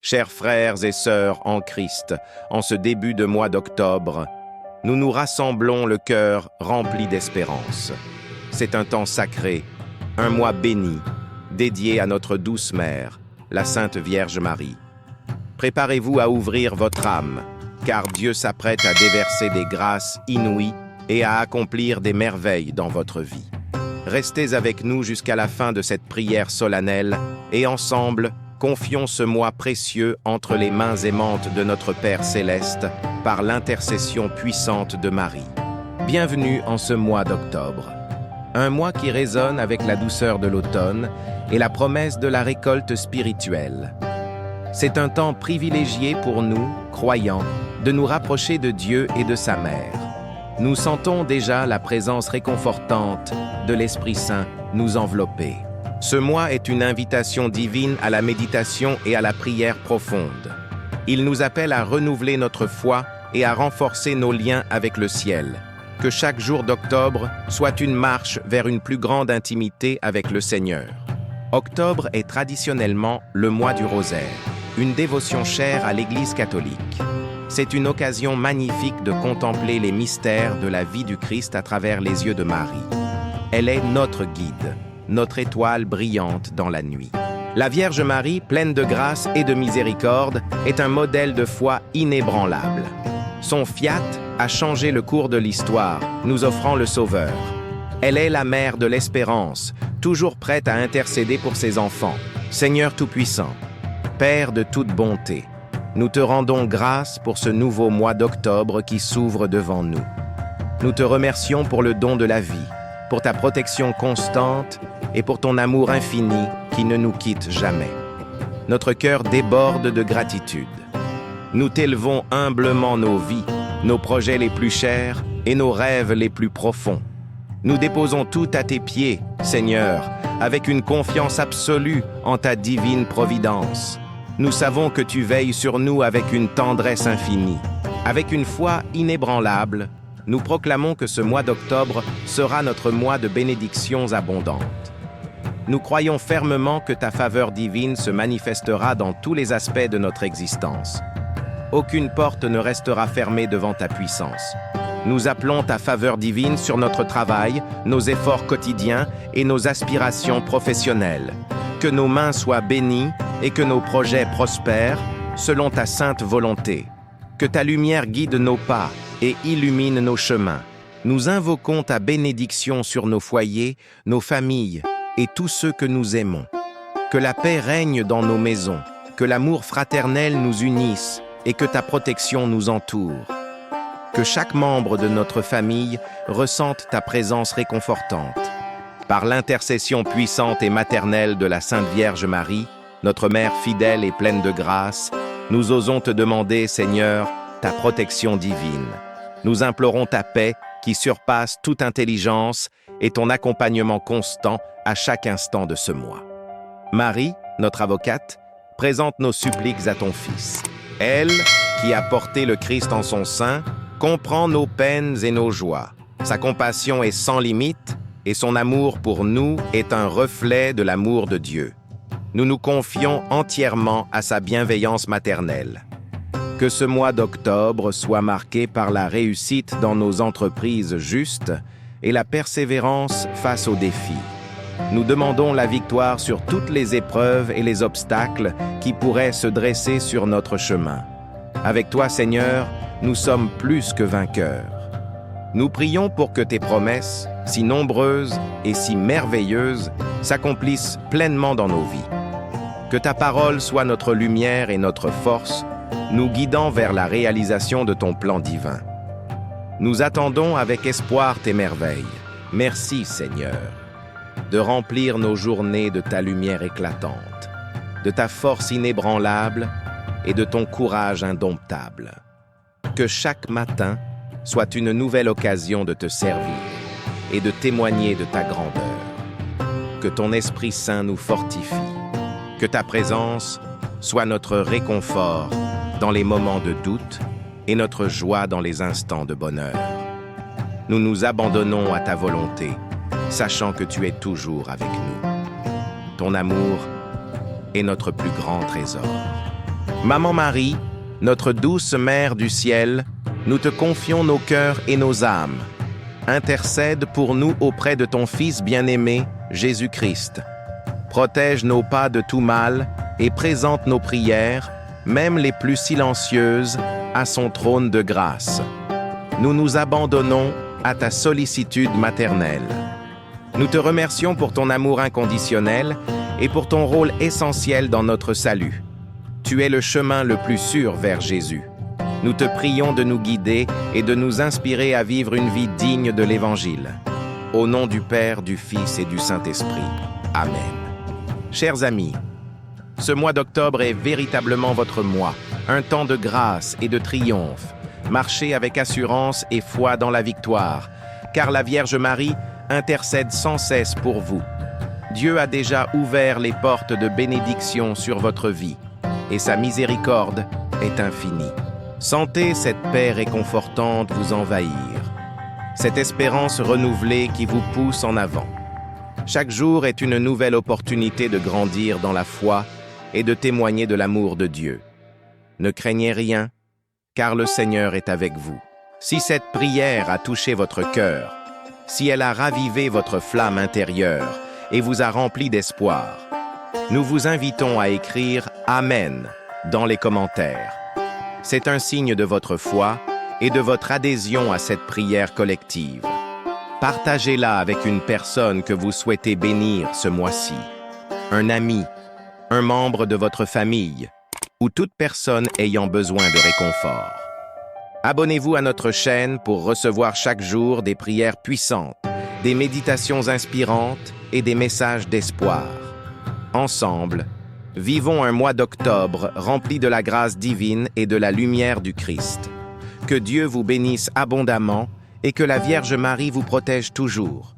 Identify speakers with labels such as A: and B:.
A: Chers frères et sœurs en Christ, en ce début de mois d'octobre, nous nous rassemblons le cœur rempli d'espérance. C'est un temps sacré, un mois béni, dédié à notre douce mère, la Sainte Vierge Marie. Préparez-vous à ouvrir votre âme, car Dieu s'apprête à déverser des grâces inouïes et à accomplir des merveilles dans votre vie. Restez avec nous jusqu'à la fin de cette prière solennelle et ensemble, confions ce mois précieux entre les mains aimantes de notre Père Céleste par l'intercession puissante de Marie. Bienvenue en ce mois d'octobre. Un mois qui résonne avec la douceur de l'automne et la promesse de la récolte spirituelle. C'est un temps privilégié pour nous, croyants, de nous rapprocher de Dieu et de sa mère. Nous sentons déjà la présence réconfortante de l'Esprit Saint nous envelopper. Ce mois est une invitation divine à la méditation et à la prière profonde. Il nous appelle à renouveler notre foi et à renforcer nos liens avec le ciel. Que chaque jour d'octobre soit une marche vers une plus grande intimité avec le Seigneur. Octobre est traditionnellement le mois du rosaire, une dévotion chère à l'Église catholique. C'est une occasion magnifique de contempler les mystères de la vie du Christ à travers les yeux de Marie. Elle est notre guide, notre étoile brillante dans la nuit. La Vierge Marie, pleine de grâce et de miséricorde, est un modèle de foi inébranlable. Son fiat a changé le cours de l'histoire, nous offrant le Sauveur. Elle est la mère de l'espérance, toujours prête à intercéder pour ses enfants. Seigneur Tout-Puissant, Père de toute bonté, nous te rendons grâce pour ce nouveau mois d'octobre qui s'ouvre devant nous. Nous te remercions pour le don de la vie, pour ta protection constante et pour ton amour infini qui ne nous quitte jamais. Notre cœur déborde de gratitude. Nous t'élevons humblement nos vies, nos projets les plus chers et nos rêves les plus profonds. Nous déposons tout à tes pieds, Seigneur, avec une confiance absolue en ta divine providence. Nous savons que tu veilles sur nous avec une tendresse infinie. Avec une foi inébranlable, nous proclamons que ce mois d'octobre sera notre mois de bénédictions abondantes. Nous croyons fermement que ta faveur divine se manifestera dans tous les aspects de notre existence. Aucune porte ne restera fermée devant ta puissance. Nous appelons ta faveur divine sur notre travail, nos efforts quotidiens et nos aspirations professionnelles. Que nos mains soient bénies et que nos projets prospèrent selon ta sainte volonté. Que ta lumière guide nos pas et illumine nos chemins. Nous invoquons ta bénédiction sur nos foyers, nos familles et tous ceux que nous aimons. Que la paix règne dans nos maisons, que l'amour fraternel nous unisse et que ta protection nous entoure. Que chaque membre de notre famille ressente ta présence réconfortante. Par l'intercession puissante et maternelle de la Sainte Vierge Marie, notre Mère fidèle et pleine de grâce, nous osons te demander, Seigneur, ta protection divine. Nous implorons ta paix qui surpasse toute intelligence et ton accompagnement constant à chaque instant de ce mois. Marie, notre avocate, présente nos suppliques à ton Fils. Elle, qui a porté le Christ en son sein, comprend nos peines et nos joies. Sa compassion est sans limite et son amour pour nous est un reflet de l'amour de Dieu. Nous nous confions entièrement à sa bienveillance maternelle. Que ce mois d'octobre soit marqué par la réussite dans nos entreprises justes et la persévérance face aux défis. Nous demandons la victoire sur toutes les épreuves et les obstacles qui pourraient se dresser sur notre chemin. Avec toi, Seigneur, nous sommes plus que vainqueurs. Nous prions pour que tes promesses, si nombreuses et si merveilleuses, s'accomplissent pleinement dans nos vies. Que ta parole soit notre lumière et notre force, nous guidant vers la réalisation de ton plan divin. Nous attendons avec espoir tes merveilles. Merci, Seigneur, de remplir nos journées de ta lumière éclatante, de ta force inébranlable et de ton courage indomptable. Que chaque matin soit une nouvelle occasion de te servir et de témoigner de ta grandeur. Que ton Esprit Saint nous fortifie. Que ta présence soit notre réconfort dans les moments de doute et notre joie dans les instants de bonheur. Nous nous abandonnons à ta volonté, sachant que tu es toujours avec nous. Ton amour est notre plus grand trésor. Maman Marie, notre douce Mère du ciel, nous te confions nos cœurs et nos âmes. Intercède pour nous auprès de ton Fils bien-aimé, Jésus-Christ. Protège nos pas de tout mal et présente nos prières, même les plus silencieuses, à son trône de grâce. Nous nous abandonnons à ta sollicitude maternelle. Nous te remercions pour ton amour inconditionnel et pour ton rôle essentiel dans notre salut. Tu es le chemin le plus sûr vers Jésus. Nous te prions de nous guider et de nous inspirer à vivre une vie digne de l'Évangile. Au nom du Père, du Fils et du Saint-Esprit. Amen. Chers amis, ce mois d'octobre est véritablement votre mois, un temps de grâce et de triomphe. Marchez avec assurance et foi dans la victoire, car la Vierge Marie intercède sans cesse pour vous. Dieu a déjà ouvert les portes de bénédiction sur votre vie, et sa miséricorde est infinie. Sentez cette paix réconfortante vous envahir, cette espérance renouvelée qui vous pousse en avant. Chaque jour est une nouvelle opportunité de grandir dans la foi et de témoigner de l'amour de Dieu. Ne craignez rien, car le Seigneur est avec vous. Si cette prière a touché votre cœur, si elle a ravivé votre flamme intérieure et vous a rempli d'espoir, nous vous invitons à écrire « Amen » dans les commentaires. C'est un signe de votre foi et de votre adhésion à cette prière collective. Partagez-la avec une personne que vous souhaitez bénir ce mois-ci, un ami, un membre de votre famille ou toute personne ayant besoin de réconfort. Abonnez-vous à notre chaîne pour recevoir chaque jour des prières puissantes, des méditations inspirantes et des messages d'espoir. Ensemble, vivons un mois d'octobre rempli de la grâce divine et de la lumière du Christ. Que Dieu vous bénisse abondamment et que la Vierge Marie vous protège toujours.